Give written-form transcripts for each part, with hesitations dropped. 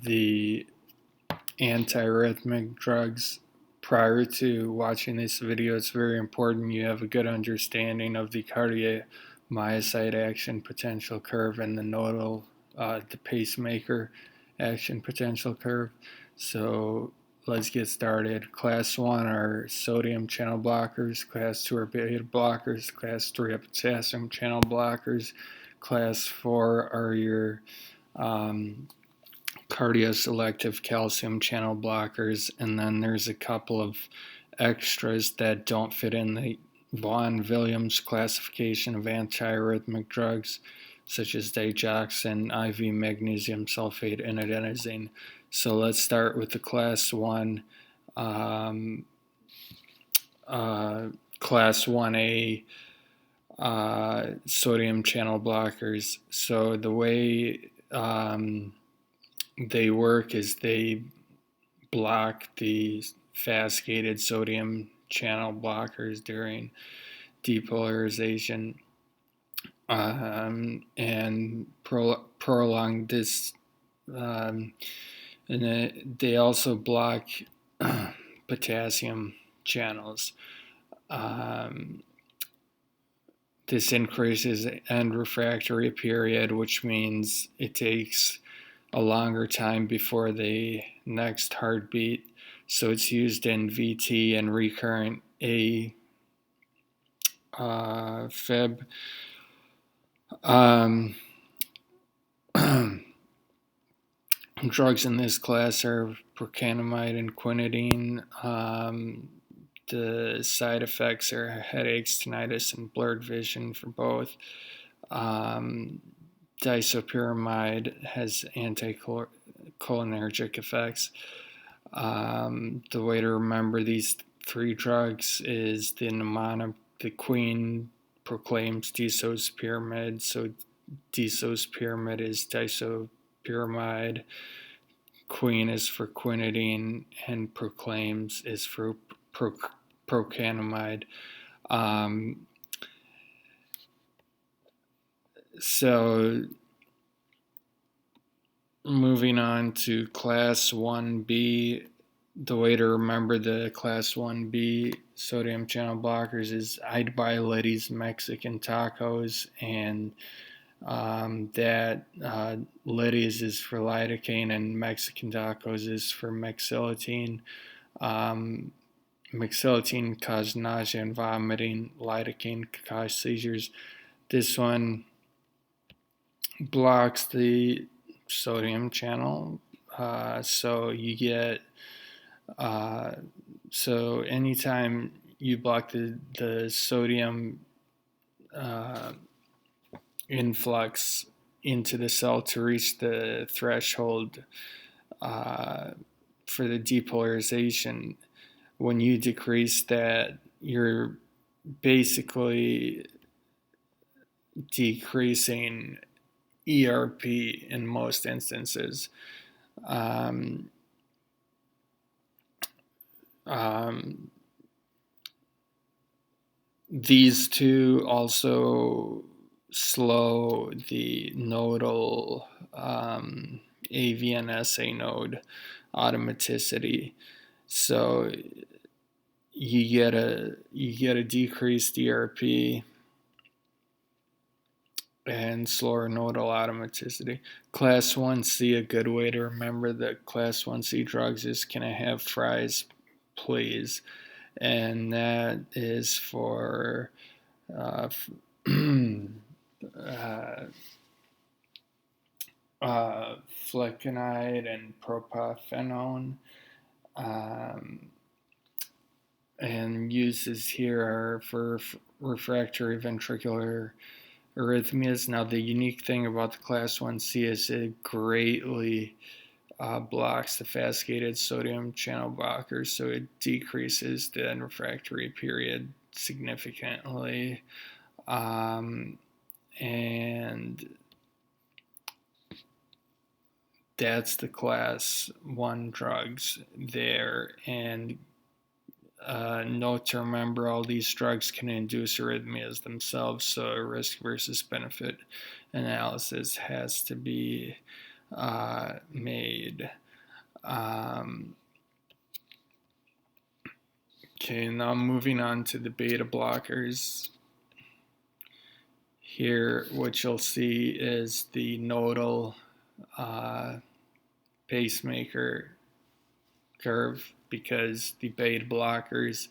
the anti-arrhythmic drugs. Prior to watching this video, it's very important you have a good understanding of the cardiomyocyte action potential curve and the nodal, the pacemaker action potential curve. So let's get started. Class 1 are sodium channel blockers, Class 2 are beta blockers, Class 3 are potassium channel blockers, Class 4 are your cardioselective calcium channel blockers, and then there's a couple of extras that don't fit in the Vaughan-Williams classification of antiarrhythmic drugs, such as digoxin, IV magnesium sulfate, and adenosine. So let's start with the class 1, class 1A sodium channel blockers. So the way they work is they block the fast-gated sodium channel blockers during depolarization and prolong this. And they also block potassium channels. This increases end refractory period, which means it takes a longer time before the next heartbeat. So it's used in VT and recurrent AFib. Drugs in this class are procainamide and quinidine. The side effects are headaches, tinnitus, and blurred vision for both. Disopyramide has anticholinergic effects. The way to remember these three drugs is the queen proclaims disopyramide, so disopyramide is disopyramide, queen is for quinidine, and proclaims is for procainamide. So moving on to class 1B, the way to remember the class 1B sodium channel blockers is I'd buy Liddy's Mexican tacos, and that Liddy's is for lidocaine and Mexican tacos is for mexiletine. Mexiletine causes nausea and vomiting, lidocaine causes seizures. This one blocks the sodium channel, so you get so anytime you block the sodium influx into the cell to reach the threshold for the depolarization, when you decrease that, you're basically decreasing ERP in most instances. These two also slow the nodal AVNSA node automaticity, so you get a decreased ERP and slower nodal automaticity. Class 1C, a good way to remember the Class 1C drugs is can I have fries, please? And that is for flecainide and propafenone. And uses here are for refractory ventricular arrhythmias. Now, the unique thing about the Class 1C is it greatly blocks the fast-gated sodium channel blockers, so it decreases the end refractory period significantly. And that's the Class 1 drugs there. And note to remember, all these drugs can induce arrhythmias themselves, so a risk versus benefit analysis has to be made. Okay, now moving on to the beta blockers. Here, what you'll see is the nodal pacemaker curve, because the beta blockers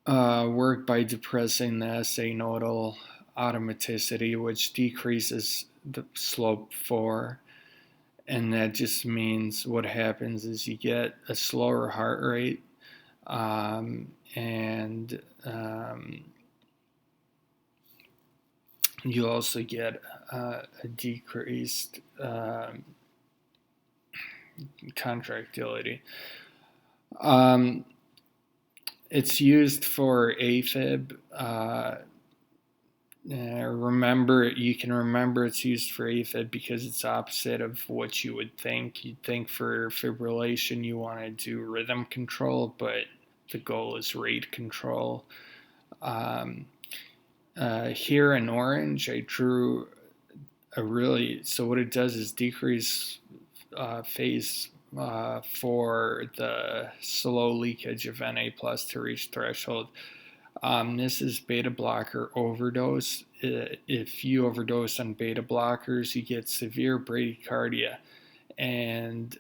work by depressing the SA nodal automaticity, which decreases the slope 4. And that just means what happens is you get a slower heart rate, and you also get a decreased contractility. It's used for AFib. You can remember it's used for AFib because it's opposite of what you would think. You'd think for fibrillation you want to do rhythm control, but the goal is rate control. Here in orange, I drew so what it does is decrease phase for the slow leakage of Na plus to reach threshold. This is beta blocker overdose. If you overdose on beta blockers, you get severe bradycardia. And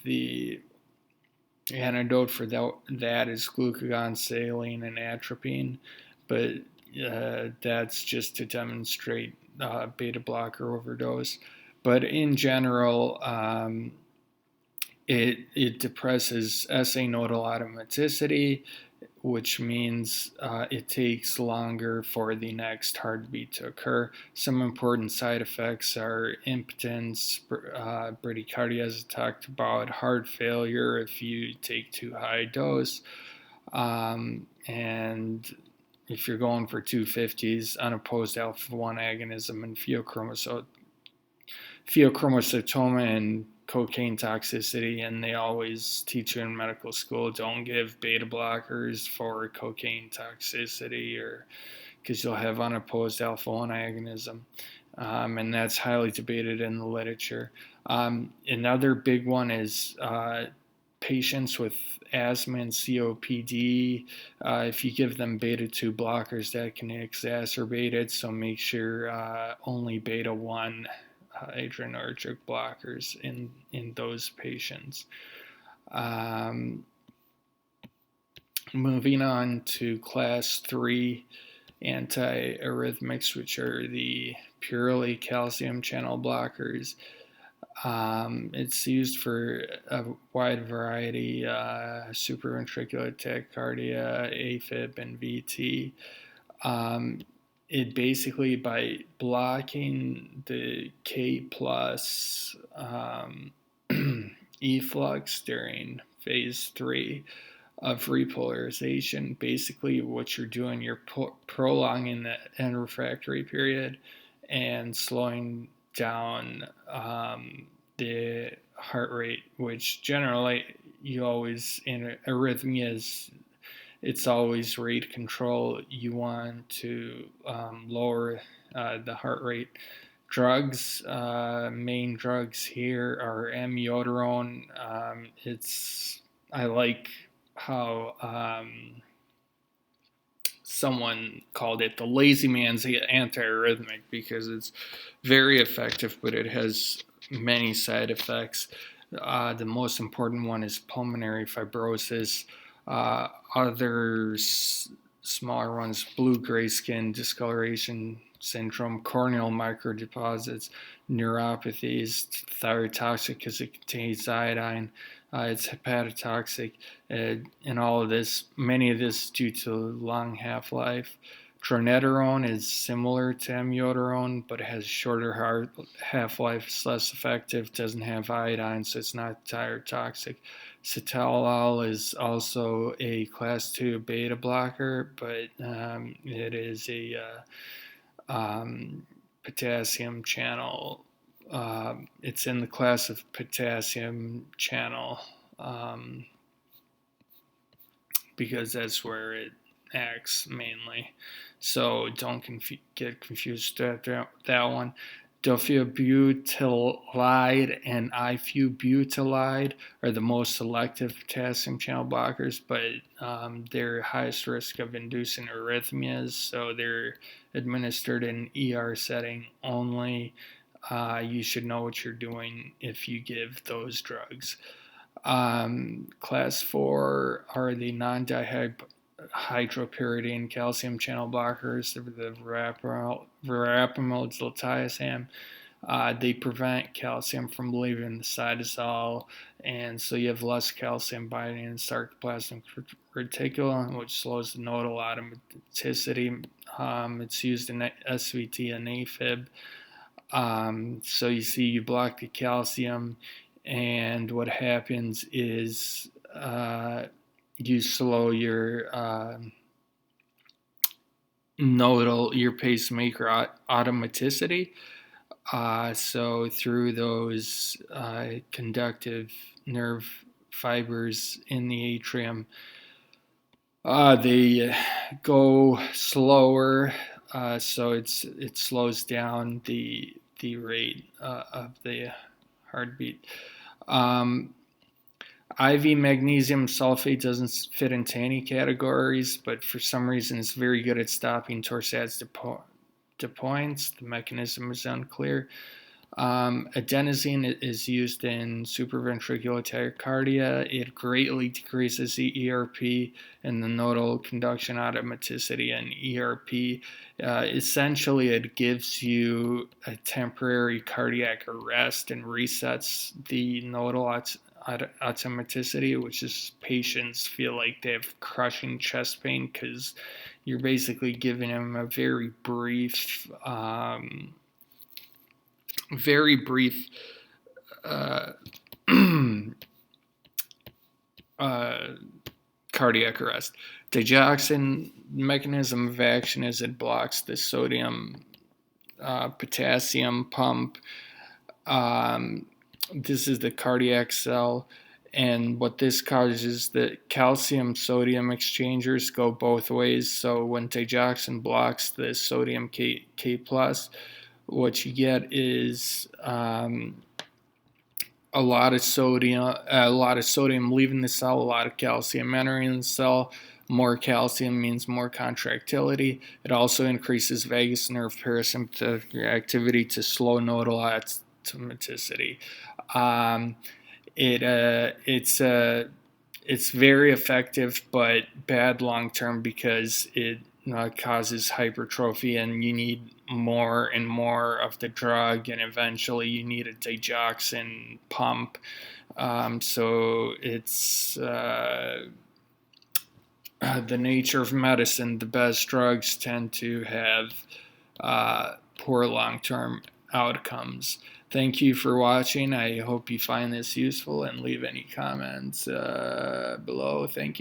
the antidote for that is glucagon, saline, and atropine. But that's just to demonstrate beta blocker overdose. But in general, it depresses SA nodal automaticity, which means it takes longer for the next heartbeat to occur. Some important side effects are impotence, bradycardia, as I talked about, heart failure if you take too high a dose, and if you're going for 250s, unopposed alpha-1 agonism, and pheochromocytoma and cocaine toxicity. And they always teach you in medical school, don't give beta blockers for cocaine toxicity, or because you'll have unopposed alpha-1 agonism. And that's highly debated in the literature. Another big one is patients with asthma and COPD. If you give them beta-2 blockers, that can exacerbate it, so make sure only beta-1 adrenergic blockers in those patients. Moving on to class 3 anti-arrhythmics, which are the purely calcium channel blockers. It's used for a wide variety, supraventricular tachycardia, AFib, and VT. It basically, by blocking the K plus efflux during phase 3 of repolarization, basically what you're doing, you're prolonging the end refractory period and slowing down the heart rate, which generally you always, in arrhythmias, it's always rate control. You want to lower the heart rate. Drugs, main drugs here are amiodarone. I like how someone called it the lazy man's antiarrhythmic, because it's very effective, but it has many side effects. The most important one is pulmonary fibrosis. Other smaller ones, blue-gray skin, discoloration syndrome, corneal microdeposits, neuropathies, thyrotoxic because it contains iodine. It's hepatotoxic, and all of this, many of this due to long half-life. Dronedarone is similar to amiodarone, but it has a shorter half-life, it's less effective, doesn't have iodine, so it's not thyrotoxic. Cetalol is also a class 2 beta blocker, but it is a potassium channel. It's in the class of potassium channel because that's where it acts mainly. So don't get confused with that one. Dofebutilide and ifubutylide are the most selective potassium channel blockers, but they're highest risk of inducing arrhythmias, so they're administered in ER setting only. You should know what you're doing if you give those drugs. Class 4 are the non-dihydropyridine calcium channel blockers, the verapamil, diltiazem. They prevent calcium from leaving the cytosol, and so you have less calcium binding in the sarcoplasmic reticulum, which slows the nodal automaticity. It's used in SVT and AFib. So you see, you block the calcium, and what happens is you slow your your pacemaker automaticity. So through those conductive nerve fibers in the atrium, they go slower, so it slows down the rate of the heartbeat. IV magnesium sulfate doesn't fit into any categories, but for some reason it's very good at stopping Torsades de Pointes. The mechanism is unclear. Adenosine is used in supraventricular tachycardia. It greatly decreases the ERP and the nodal conduction automaticity in ERP. Essentially, it gives you a temporary cardiac arrest and resets the nodal automaticity, which is patients feel like they have crushing chest pain because you're basically giving them a very brief cardiac arrest. Digoxin mechanism of action is it blocks the sodium potassium pump. This is the cardiac cell, and what this causes is that calcium sodium exchangers go both ways. So when digoxin blocks the sodium K plus, what you get is a lot of sodium leaving the cell, a lot of calcium entering the cell. More calcium means more contractility. It also increases vagus nerve parasympathetic activity to slow nodal automaticity. It's very effective, but bad long term because it causes hypertrophy, and you need more and more of the drug, and eventually you need a digoxin pump. So it's the nature of medicine. The best drugs tend to have poor long-term outcomes. Thank you for watching. I hope you find this useful, and leave any comments below. Thank you.